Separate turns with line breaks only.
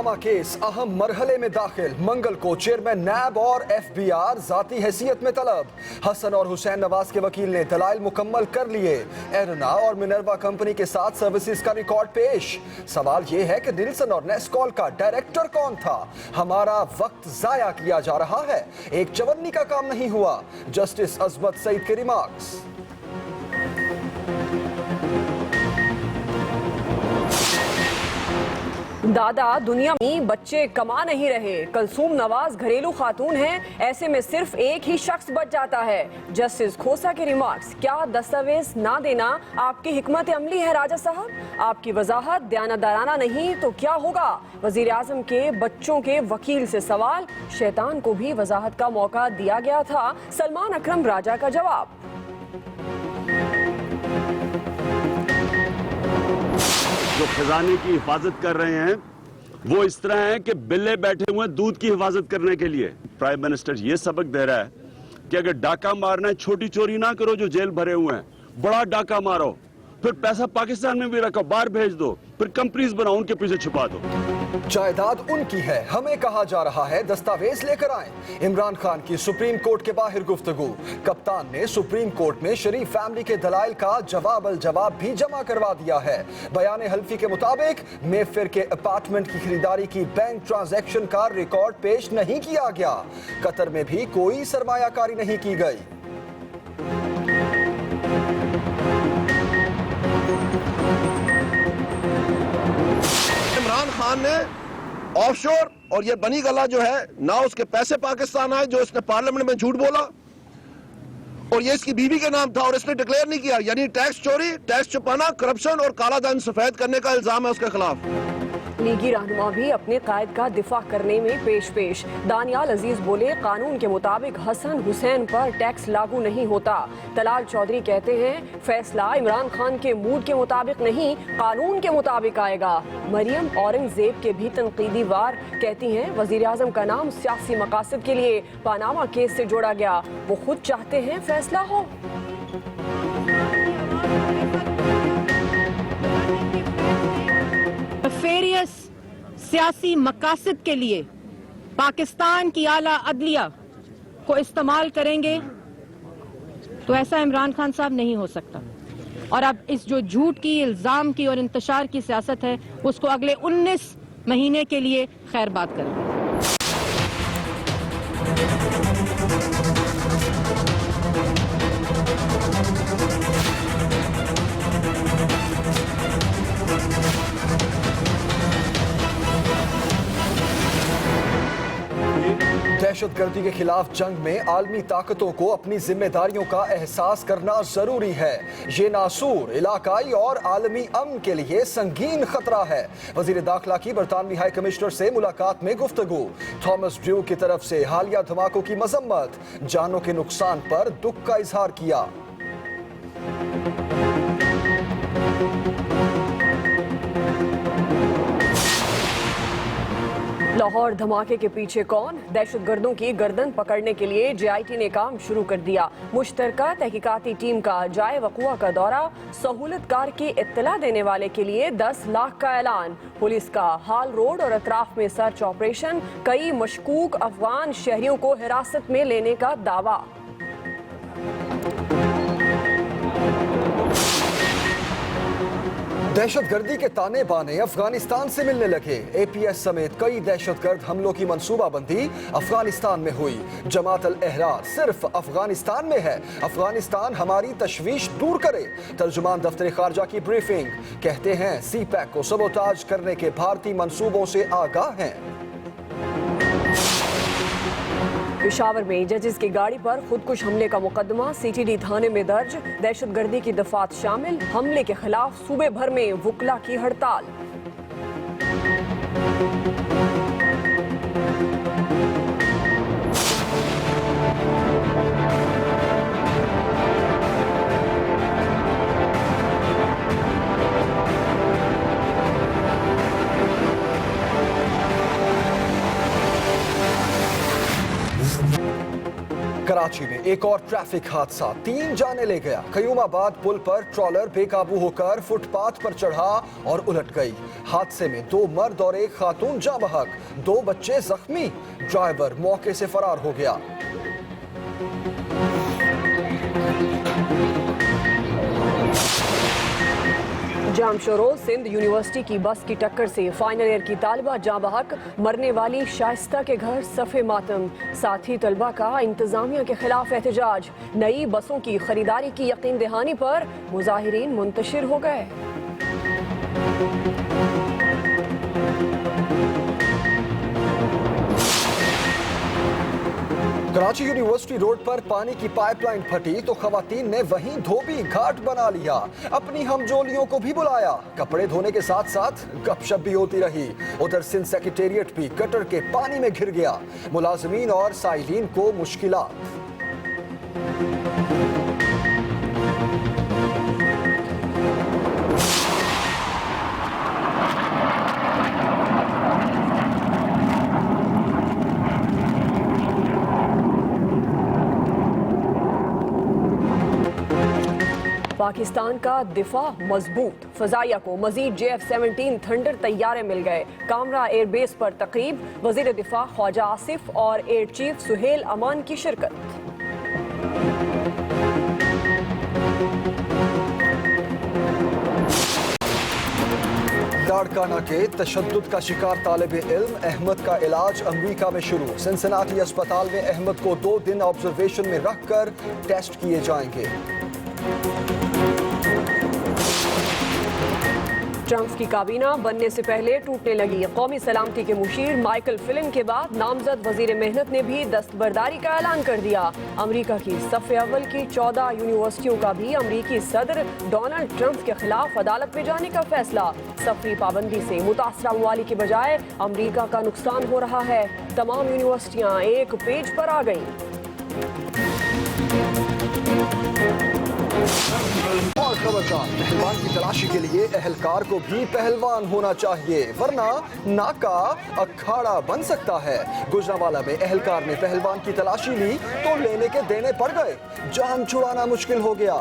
Panama case अहम मरहले में दाखिल। मंगल को चेयरमैन नैब और एफबीआर जाती हैसियत में तलब। हसन और हुसैन नवाज के वकील ने दलाइल मुकम्मल कर लिए। एरना और मिनर्वा कंपनी के साथ सर्विसेज का रिकॉर्ड पेश। सवाल यह है कि निल्सन और नेस्कॉल का डायरेक्टर कौन था? हमारा वक्त जाया किया जा रहा है, एक चवन्नी का काम नहीं हुआ। जस्टिस अजमत सईद के रिमार्क्स।
दादा, दुनिया में बच्चे कमा नहीं रहे। कलसूम नवाज घरेलू खातून हैं, ऐसे में सिर्फ एक ही शख्स बच जाता है। जस्टिस खोसा के रिमार्क्स। क्या दस्तावेज ना देना आपकी हिकमत अमली है राजा साहब? आपकी वजाहत दयानतदाराना नहीं तो क्या होगा? वजीर आजम के बच्चों के वकील से सवाल। शैतान को भी वजाहत का मौका दिया गया था। सलमान अकरम राजा का जवाब।
जो खजाने की हिफाजत कर रहे हैं वो इस तरह है कि बिल्ले बैठे हुए हैं दूध की हिफाजत करने के लिए। प्राइम मिनिस्टर ये सबक दे रहा है कि अगर डाका मारना है, छोटी चोरी ना करो जो जेल भरे हुए हैं, बड़ा डाका मारो, फिर पैसा पाकिस्तान में भी रखो, बाहर भेज दो, फिर कंपनीज बनाओ, उनके पीछे छुपा दो।
जायदाद उनकी है, हमें कहा जा रहा है दस्तावेज लेकर आएं। इमरान खान की सुप्रीम कोर्ट के बाहर गुफ्तगू। कप्तान ने सुप्रीम कोर्ट में शरीफ फैमिली के दलाइल का जवाब अल जवाब भी जमा करवा दिया है। बयान हल्फी के मुताबिक मेफेयर के अपार्टमेंट की खरीदारी की बैंक ट्रांजैक्शन का रिकॉर्ड पेश नहीं किया गया। कतर में भी कोई सरमायाकारी नहीं की गई।
इमरान खान ने ऑफशोर और ये बनी गला जो है ना, उसके पैसे पाकिस्तान आए जो इसने पार्लियामेंट में झूठ बोला, और ये इसकी बीवी के नाम था और इसने डिक्लेयर नहीं किया। यानी टैक्स चोरी, टैक्स छुपाना, करप्शन और काला धन सफेद करने का इल्जाम है उसके खिलाफ।
लीगी रहनुमा भी अपने कायद का दिफा करने में पेश। दानियाल अजीज बोले, कानून के मुताबिक हसन हुसैन पर टैक्स लागू नहीं होता। तलाल चौधरी कहते हैं फैसला इमरान खान के मूड के मुताबिक नहीं, कानून के मुताबिक आएगा। मरियम औरंगजेब के भी तनकीदी वार कहती हैं वजीर आजम का नाम सियासी मकासद के लिए पानामा केस से जोड़ा गया। वो खुद चाहते हैं फैसला हो।
नफेरियस सियासी मकासद के लिए पाकिस्तान की आला अदलिया को इस्तेमाल करेंगे तो ऐसा इमरान खान साहब नहीं हो सकता। और अब इस जो झूठ की, इल्जाम की और इंतशार की सियासत है उसको अगले 19 महीने के लिए खैर बात करें।
दहशतगर्दी के खिलाफ जंग में आलमी ताकतों को अपनी जिम्मेदारियों का एहसास करना जरूरी है। ये नासूर इलाकाई और आलमी अमन के लिए संगीन खतरा है। वजीर दाखिला की बरतानवी हाई कमिश्नर से मुलाकात में गुफ्तगू। थॉमस ड्रू की तरफ से हालिया धमाकों की मजम्मत, जानों के नुकसान पर दुख का इजहार किया।
लाहौर धमाके के पीछे कौन? दहशतगर्दों की गर्दन पकड़ने के लिए JIT ने काम शुरू कर दिया। मुश्तरका तहकीकाती टीम का जाए वक़ुआ का दौरा। सहूलतकार की इत्तला देने वाले के लिए 10 लाख का ऐलान। पुलिस का हाल रोड और अतराफ में सर्च ऑपरेशन। कई मशकूक अफगान शहरियों को हिरासत में लेने का दावा।
दहशतगर्दी के ताने बाने अफगानिस्तान से मिलने लगे। APS समेत कई दहशतगर्द हमलों की मंसूबाबंदी अफगानिस्तान में हुई। जमात अल अहरार सिर्फ अफगानिस्तान में है। अफगानिस्तान हमारी तशवीश दूर करे। तर्जुमान दफ्तर खारजा की ब्रीफिंग। कहते हैं CPAC को सबोताज करने के भारतीय मंसूबों से आगाह हैं।
पेशावर में जजेस की गाड़ी पर खुदकुश हमले का मुकदमा CTD थाने में दर्ज। दहशतगर्दी की दफात शामिल। हमले के खिलाफ सूबे भर में वुकला की हड़ताल।
कराची में एक और ट्रैफिक हादसा 3 जाने ले गया। कयूमाबाद पुल पर ट्रॉलर बेकाबू होकर फुटपाथ पर चढ़ा और उलट गई। हादसे में 2 मर्द और 1 खातून जाँ बहक, 2 बच्चे जख्मी। ड्राइवर मौके से फरार हो गया।
जामशोरो सिंध यूनिवर्सिटी की बस की टक्कर से फाइनल ईयर की तालिबा जाँ बहक, मरने वाली शाइस्ता के घर सफ़े मातम। साथी तलबा का इंतजामिया के खिलाफ एहतजाज। नई बसों की खरीदारी की यकीन दहानी पर मुजाहिरीन मुंतशिर हो गए।
कराची यूनिवर्सिटी रोड पर पानी की पाइपलाइन फटी तो खवातीन ने वहीं धोबी घाट बना लिया। अपनी हमजोलियों को भी बुलाया। कपड़े धोने के साथ साथ गपशप भी होती रही। उधर सिंध सेक्रेटेरिएट भी गटर के पानी में घिर गया। मुलाजमीन और साइलिन को मुश्किलात।
पाकिस्तान का दिफा मजबूत। फजाइया को मजीद JF-17 थंडर तैयारे मिल गए। कामरा एयरबेस पर तकरीब, वजीर दिफा ख्वाजा आसिफ और एयर चीफ सुहेल अमान की शिरकत।
लाड़काना के तशद्दुद का शिकार तालिब इल्म अहमद का इलाज अमरीका में शुरू। सिनसिनाटी अस्पताल में अहमद को 2 दिन ऑब्जर्वेशन में रखकर टेस्ट किए जाएंगे।
ट्रंप की काबीना बनने से पहले टूटने लगी। कौमी सलामती के मुशीर माइकल फिलिन के बाद नामजद वजीर मेहनत ने भी दस्तबरदारी का ऐलान कर दिया। अमरीका की सफ़े अव्वल की 14 यूनिवर्सिटियों का भी अमरीकी सदर डोनाल्ड ट्रंप के खिलाफ अदालत में जाने का फैसला। सफरी पाबंदी से मुतासरा ममालिक की बजाय अमरीका का नुकसान हो रहा है। तमाम यूनिवर्सिटियां एक पेज पर आ गई।
और खबरदार, पहलवान की तलाशी के लिए अहलकार को भी पहलवान होना चाहिए, वरना नाका अखाड़ा बन सकता है। गुजरांवाला में अहलकार ने पहलवान की तलाशी ली तो लेने के देने पड़ गए। जान छुड़ाना मुश्किल हो गया।